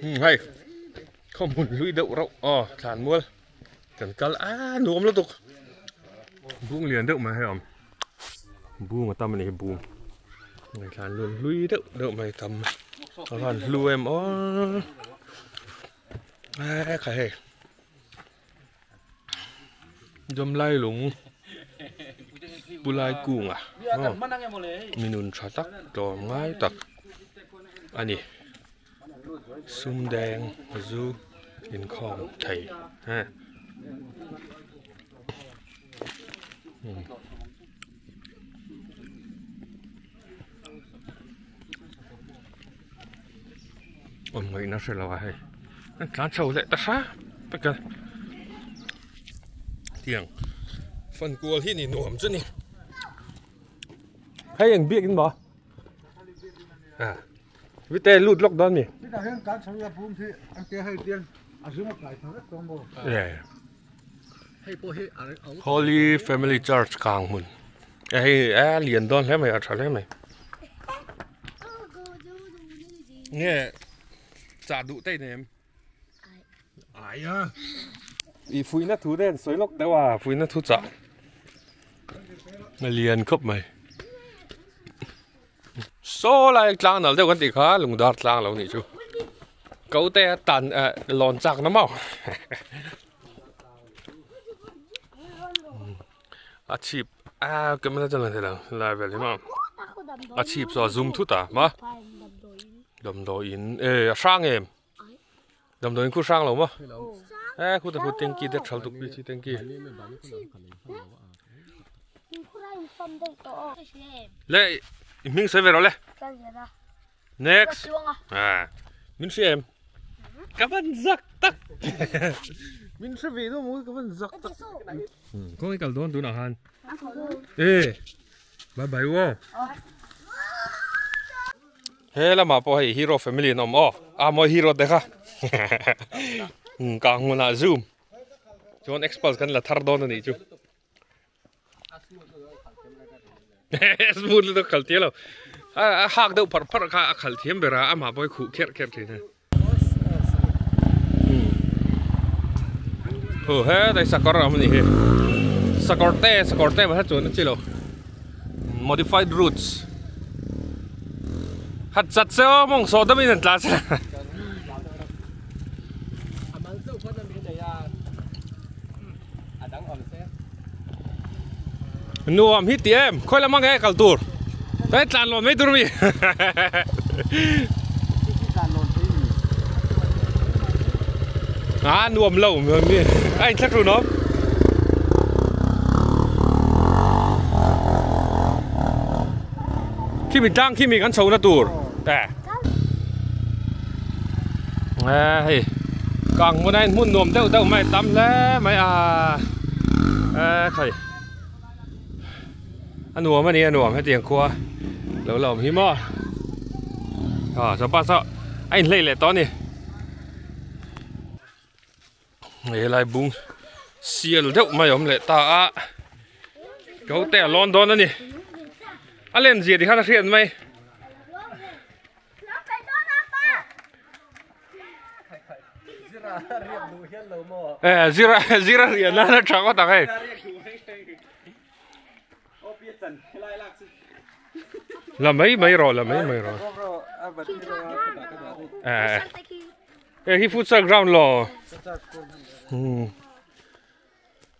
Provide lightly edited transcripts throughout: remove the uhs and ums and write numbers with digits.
hay không muốn lưỡi đậu rau thản mua cần cá nuông lắm tục buông liền đậu mà hay không buông mà tâm này buông này thản luôn lưỡi đậu mày tầm còn lưu em khải dâm lai lủng bu lai cuồng minun chả tắc trò ngay tắc anh nhỉ sum đen du in khom thầy ha người nó sẽ là hay cá trâu lại ta phá tất cả tiếng phần cua thì nổm chứ nè hay anh biết cái bỏ với tê lụt lóc đó nhỉ Holy Family Church càng mồn hay liền đón thế mày trả thế mày nghe trả đủ tay này em ai à ý phui nó thú đen xoáy lóc đâu à phui nó thú trả mày liền khớp mày số lại trang nào đâu có gì khác lùng đọt trang lâu này chú cậu té tàn lòn chạc nó màu chip cái này chân là thế nào lại về đấy mà chip do zoom thút à mà đầm đồ in sang em đầm đồ in khu sang lâu mà khu tập tiếng kia để chào tục đi chi tiếng kia lệ mình sẽ về rồi lệ next mình sẽ em các bạn giặc tắc mình sẽ về đâu mỗi các bạn giặc tắc có cái cầu đón tụi nào han bye bye wow thế là mà bỏ hero family nom mọi hero đấy ha càng muốn là zoom John expose kan là thar đón này chú smooth itu kalti lo hak deu par ka kalti bera ama boy khu ker thi na he dai sakor amni he sakorte ba chon chilo modified routes hat chat se mong so da min tla cha nuông hít em khơi làm cái cầu tour đấy tràn lộn mấy tour mi nuông lâu rồi mi anh chắc rồi nó khi mình ăn sầu nó tour hey càng muốn anh muốn nuông đâu mày tắm lẽ mày thầy anh nuông mà đi anh nuông hay tiền khoa lâu lâu hiếm à sao ba sao anh lấy lại to nè lấy lại bung xiên đâu mà yếm lại ta cậu tè London đó nè anh lên gì thì khá là khiển mày zira riêng nó chẳng có tặng ấy là mấy rồi cái futsal ground lo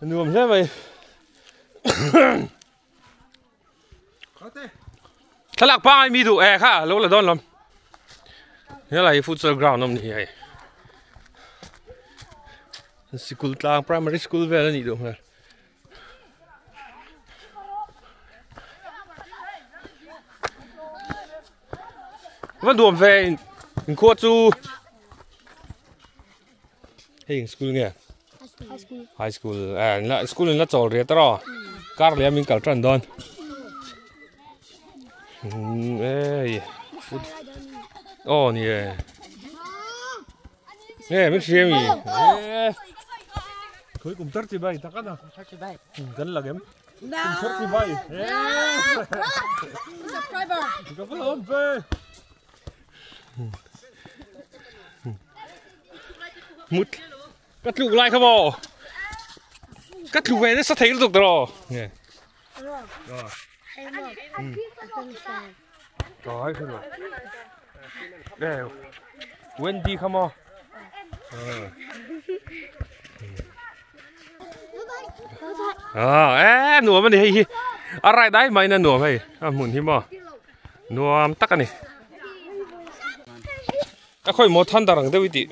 nuông thế mày thằng lạc ba ai mi đủ khá lâu là đón lắm thế là futsal ground không nhỉ school lang primary school về là nhỉ đúng không vẫn đuổi về khu chu hey school nghe high school là school là chỗ riết đó car liền mình cả trận đón nè mình xem gì cuối cùng tất chi bay ta cắt nào cắn là kém tất chi bay có phải ổn về มุดก็ถูกไล่ครับบอก็ถูกเวรสักทีก็ถูกตลอดเนี่ยก็ให้ขึ้นมาเดี๋ยวเว้นดีครับบอหนูมันนี่อะไรได้ไหมนะหนูให้หมุนที่บอหนูตักกันนี่ค่อยหมดทันตารังเดวิติ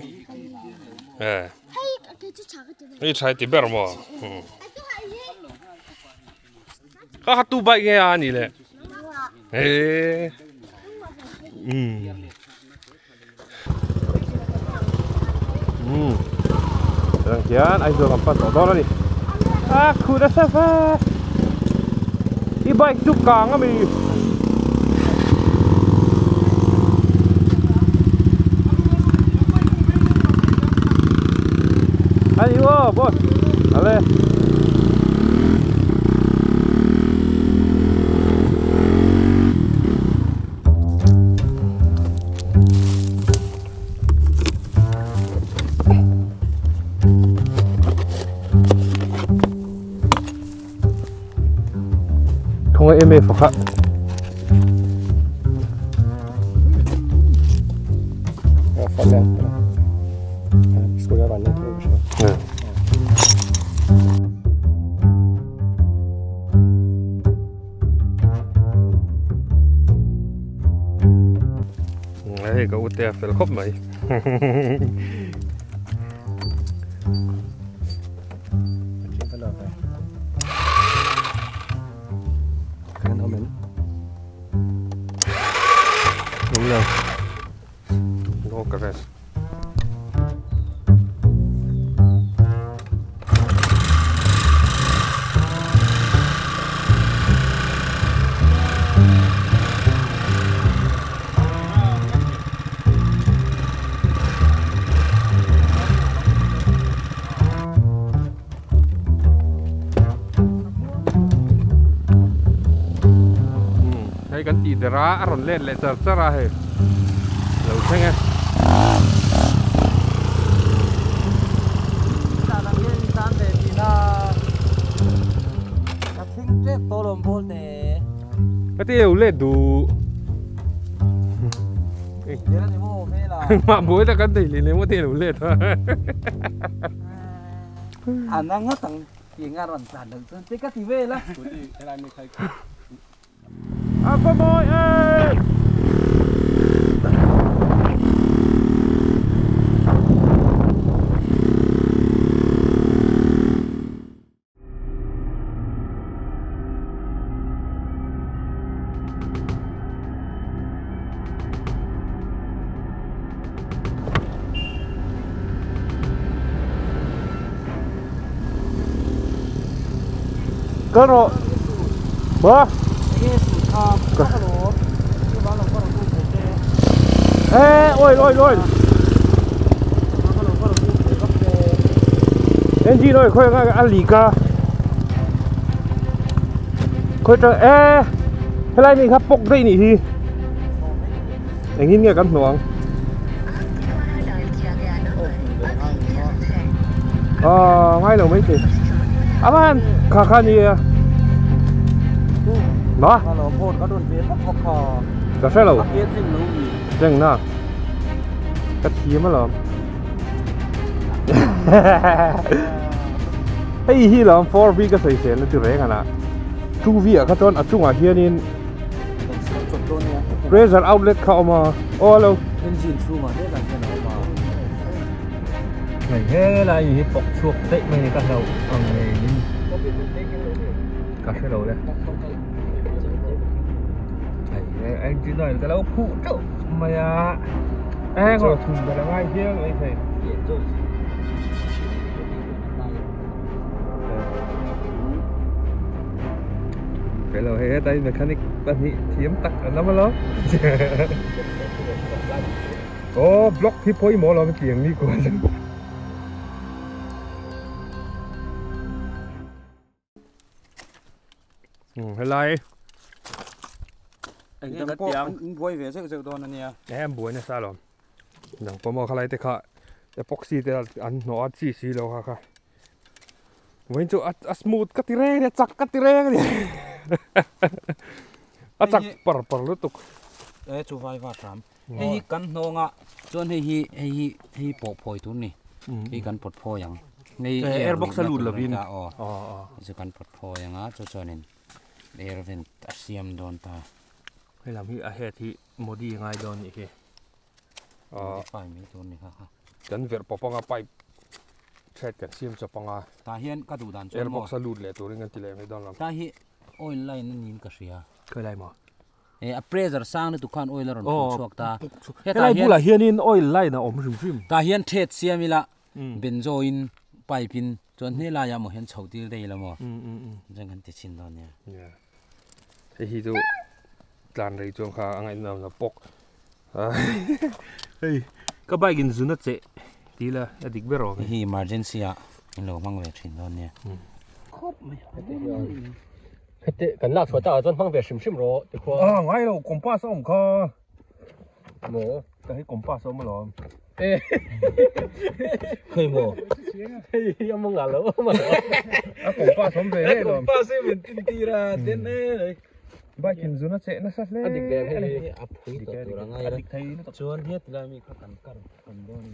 นี่ใช่ติเบอร์มั้งก็ฮัตตูใบแกอันนี้แหละRangkaian air dua kampas motor ni. Aku dah safar. Di baik tukang kami. Ayo, bos. Ale. Không em mê phật phật lên xuống ra bàn lên thôi đấy cậu tè phải khóc mày đúng rồi nó cà phê hay kan tidra aron len le terserah he lalu sangat sekarang ini sampai di na kasing trip tolong boleh cái tiêu lên đủ dia ni mau mela mà bối ta kan tỷ lên một tiêu lên thôi anak ngatang ingaran sadang tika tiwe lah apa boy có rồi bơ ôi em gì rồi khơi cái ăn lì ca khơi cho cái này mình khắp bốc đây nỉ thì anh nhìn nghe cắm nuông ngay đầu mấy chị bạn khá gì đó kalau pun kau don biar tak kau có sai đâu biar sing lu chừng nào cắt chia mà lắm hey hi lắm 4V cái sợi sen nó từ đấy cả 2V các con ở trung ở here nên pressure outletเข้ามาโอ้แล้ว engine through มาได้กันแค่ไหนมา này thế là gì bọc chuột tệ mày cả đầu ở này cả sai đầu đấy anh chỉ nói cái lâu phụ trợ mày à em còn thùng cái là ngay kia anh thầy cái lầu hết đây mechanic bạn nhị thiếm tắc ở nó mà lắm có block thì phối mỏ làm tiếng đi của hay lại anh đang tiếng vui về sự đó nè em buổi này sao rồi đằng có mò khai tới khởi epoxy te an no at si lo ha kha wen chu a smooth ka ti re ne chak ka ti re ne a chak par lu tuk chu vai va tram hei kan hnonga chuan hei po phoi tu ni hei kan pot pho yang nei airbox salut lovin chu kan pot pho yang a chu chuanin air vent a siam don ta hei lam hi a het hi modi ngai don ni he pai mi tu ni kha kan ver popanga pipe thread kan siam chapanga ta hian ka du dan chu airbox salut le turing an ti le ngai don lam ta hi oil line nin ka ria kai lai ma a pressure sang ni tu khan oil ron chuak ta helai bula hianin oil line na om rim ta hian thet siamila benzo in pipe in chon ne la ya mo hen chhautil dei la mo jeng han ti chin don ya hi chu tlan rei chuang kha angai nam na pok hei ka bai gin zuna che tila adik bero hi emergency a in lo mang ve thin don ya khop mai thế cần lạc số tao toàn phong về sim rồi thì khoa ngay đâu compass ông kha mổ cái compass ông mà lo khơi mổ em mong ngả lỡ mà compass ông về hết rồi compass mình tin tì ra đến đây bai gin zuna che na sat le adik đẹp hay ap phui to tu rangai adik thai nó chuan het la mi kha kan kar kan don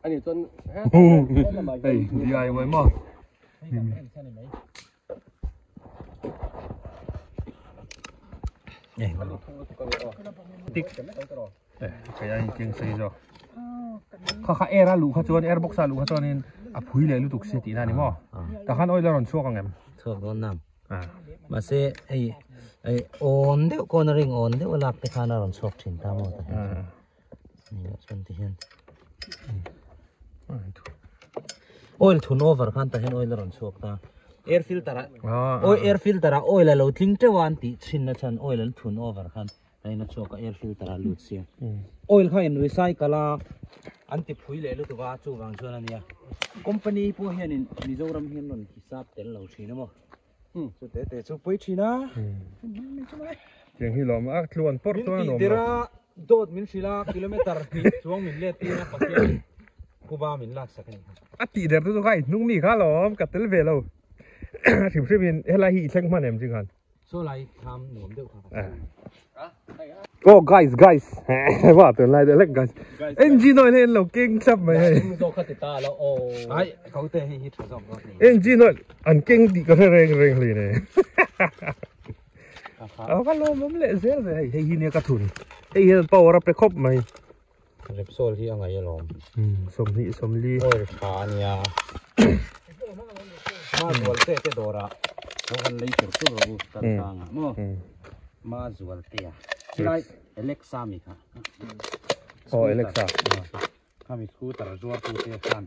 anh ấy tuần hey DIY mà cái anh kiêng xây rồi khá era lũ khá chuan airbox lũ khá chuan nên phui le lu tuk se ti na ni mo ta khan oil ron chuak ang em thok don nam ma se ai on de cornering on de lak te khana ron chok thin ta mo ta ni chon ti hian oil thun over khan ta hen oil ron chok ta air filter air filter oil lo tling te wan ti chin na chan oil an thun over khan ai na chok air filter lut sia oil kha in recycle a anti phui le lu tu ga chu wang chon ania company po hian in mizoram hian ron hisab tel lo thina mo chu te chu pui thina kiêng hi lom a tluan por to no tira dot min sila kilometer chuang min le ti na pakhian kuba min lak sakani a ti der tu khai nung mi kha lom ka tel ve lo thim thim in helai hi thleng man em jing han so lai tham nom deu kha oh guys wa tu lai de lek guys engine oil hen lo king chap mai do khát ta là ô ai kau te hi thra jom engine oil an king di ka reng li ne va lo mom le zel ve hei hi ne ka thun hei hi power up pe khop mai Repsol hi angai lom som li oil kha ania ma zual te dora no kan lei tur tu ro tan tang mo ma zual te ya lai Alexa mi kha oh Alexa kami scooter zuar tu te khan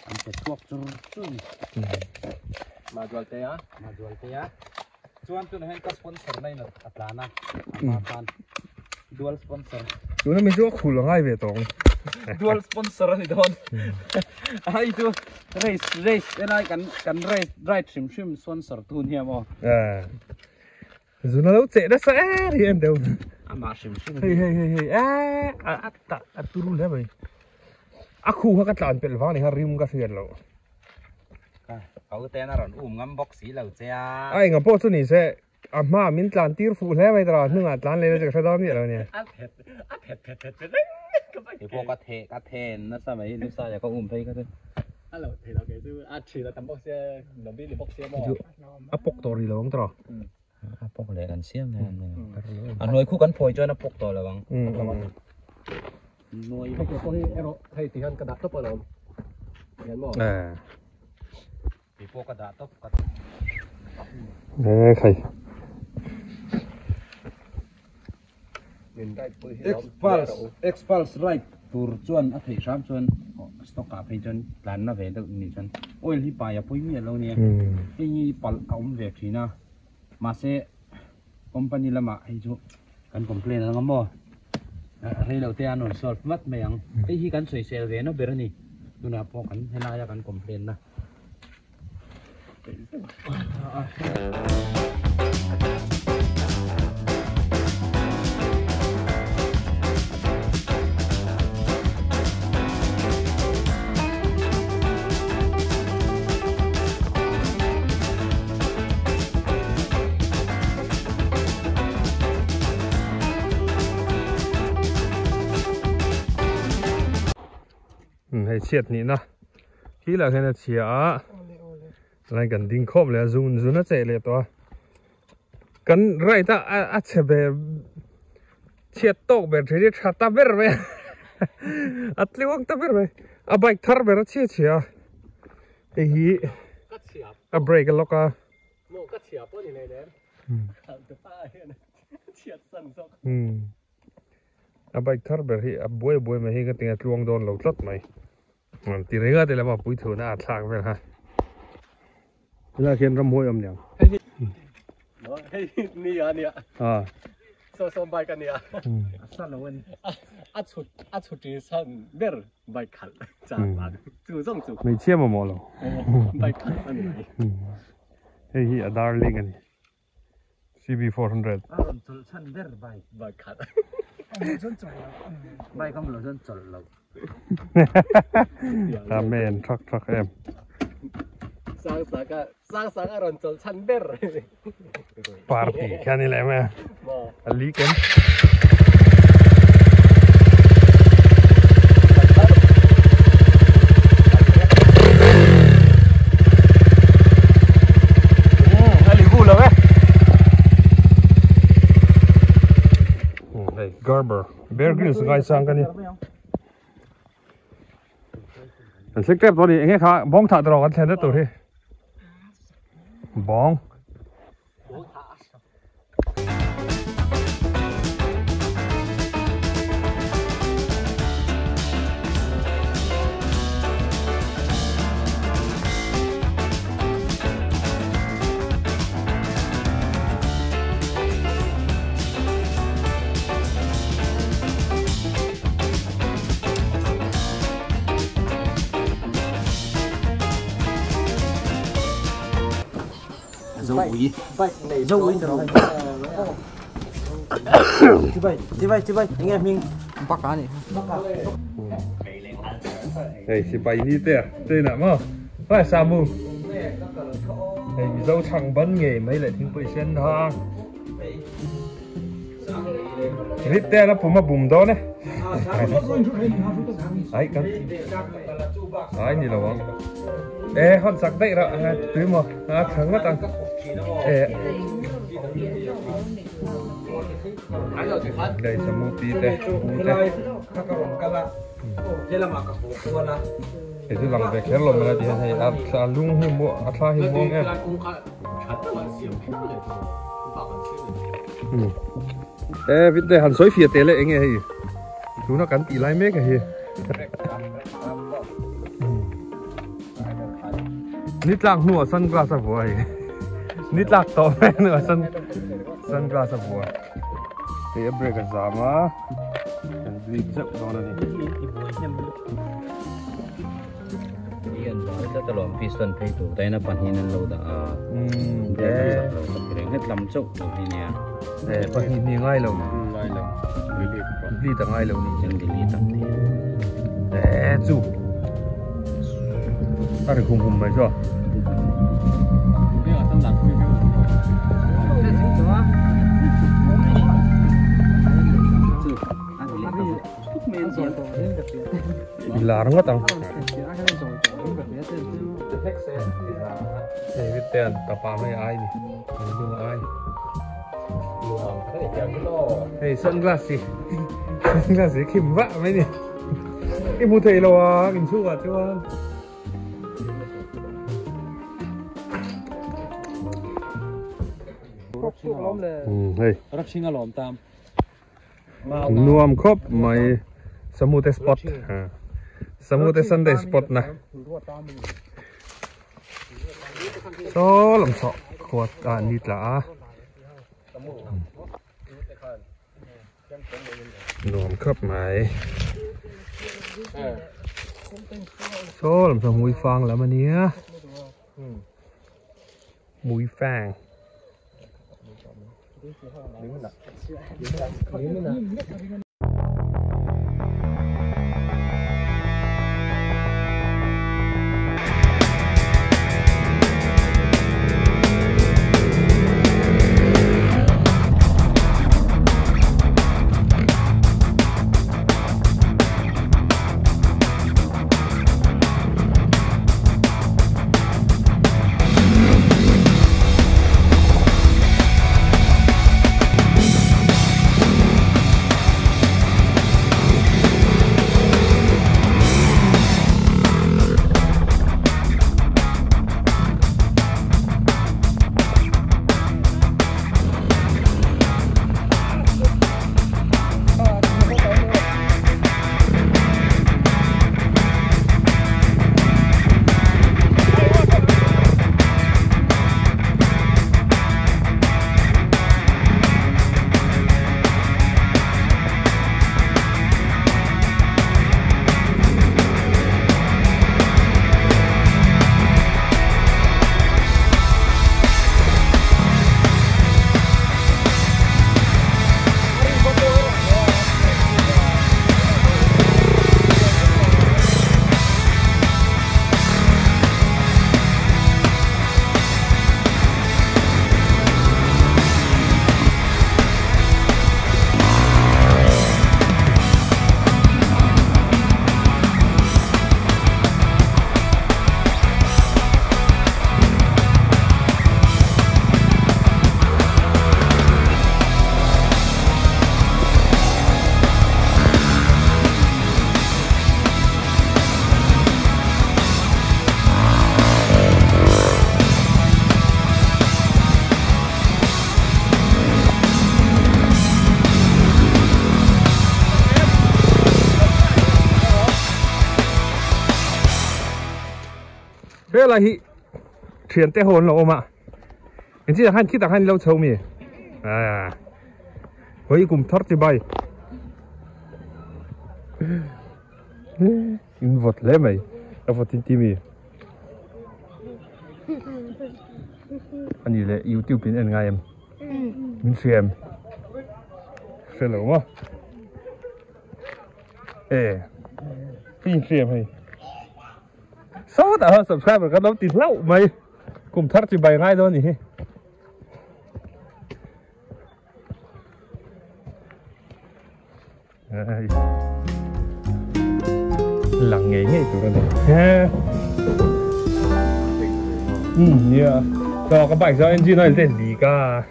an te tuak chur mà rồi thế á chuan tu hen ka sponsor nei na atlana ama khan dual sponsor tu na mi chu khul ngai ve tong dual sponsor ni don ai tu race enai kan race right sim sponsor tu ni mo zuna lo che da sa ri en deu ama sim hei a turu le bai a khu ha ka tlan pel wa ni ha rim ka hian lo kau te na ron ngam box si lo cha ai ngam po chu ni se a ma min tlan tir fu le bai tra nu nga tlan le je ka da mi lo ni thì po ka the na sa mai ni sa ya ka phei ka te alo thì là cái thứ chỉ là tầm bóc xe nó biết là bóc xe bò a pok to ri lo ng tra a pok le kan siam ne an noi khu kan phoi cho na pok to la wang nuôi cái con ero thầy thì hắn cái đạp tốc vào lòng nhận mò thì po ka da top ka khai expulse right tur chuan a thei sam chuan stock ka phei chuan plan na ve deuh ni chuan oil hi pa ya pui mi lo ni hi pal aum ve thina ma se company lama hi chu kan complain ang mo rei lo te anon solve mat me ang hi kan soi sel ve no berani tuna po kan hena ya kan complain na เฉียดนี่นะที่เราแค่นั้นเฉียอะไรกันดิ้งครบเลยซูนน่าเจ๋เลยตัวกันไรแต่อาจจะแบบเฉียดโต๊ะแบบที่ชัดตาเบอร์ไหมอัดเลี้ยงตาเบอร์ไหมอ่ะไบค์ทาร์เบอร์เฉียไอ้ฮีอ่ะเบรกกันล็อกอ่ะโม่ก็เฉียบป้อนอยู่ในเด้อตัวป้าเฉียดสั่นซอกอ่ะไบค์ทาร์เบอร์ที่อ่ะบวยมาให้กันติงอ่ะลวงโดนเราลดไหมตีเรื่องอะไรมาปุ้ยถือหน้าทางไปฮะเวลาเขียนรำมวยเนี่ยเฮ้ยนี่อ่ะเนี่ยโซนใบกันเนี่ยสั่นแล้วเว้ยอัดชุดที่สั่นเบอร์ใบขัดจ้าบ้านจู่ส่งจู่ไม่เชื่อมาหมดหรอใบขัดอันไหนเฮ้ยดาร์ลิงอันนี้ CB400สั่นเบอร์ใบขัดใบคำหลวงสั่นจดเราตามแมนทรัคเอ็มสร้างสากอารมณ์จนชั้นเบอร์ปาร์ตี้แค่นี้แหละแม่อลีกันอลีกูแล้วไหมเฮ้ย Garber Bear Grylls ไงสั่งกันนี่อันสิเก็บตัวนี้เองค่ะบ้องถ่าตลอดกันแทนได้ตัวที่บ้องdâu in rồi chị bay anh em mình bắt cá này đây chị bay đi tè đây nè mà phải sao mu đây dâu chẳng bắn nghề mấy lại thiếu bơi sen ha đi tè nó bùm mà bùm đó này ấy cần ấy như là vâng ê hòn sặc đấy đó tưới mà thắng mất tăng đây smoothie đây itu lang bek hello mana dia hay salung himu atla himu em vite han soi phía tele enge hi chúng nó cắn tỷ lai mét cái hi nít lang nua sunglass à vua nít lạc to mẹ nữa sunglass à vua để break cái giảm á and bleed dập đó nàyตลอดพิสตันเพย์ตัวแต่น่ะปัญหานั้นเราด่าเดี๋ยวเรื่องให้ลำจุกตรงนี้เนี่ยปัญหานี้ง่ายลงรีดง่ายลงนี่จังรีดตั้งนี้จู่อะไรคุมไปช่อlarangก็ตังเฮ้ยเตียนตาปาไม่อายนี่ดูอายเฮ้ยซันกลาสสิขิมวะไหมนี่ไอ้ผู้เทเราอ่ะกินชั่วใช่ไหมเฮ้ยรักชิงอารมณ์ตามนวมครบไหมสมูทสปอตสมูทซันเดย์สปอตนะโซ่ลำสอขวดนิดละนวมครบไหมโซ่ลำสอมุยฟางแล้วมันเนี้ยมุยฟาง thế là hi chuyển tê hồn lộ mà anh chỉ là han khi tặng han lâu châu mi à với cùng thoát thì bay in vật lấy mày đâu vật tin mi anh như là YouTube bên anh ngay em mình xem lỗ mà ê phim xem hay sao đã hơn subscribe cái đó tin lâu mày cùng thoát thì bay ngay đó nhỉ lặng nghe nghe tụi nó ha yeah cho các bạn cho engine này tên gì cả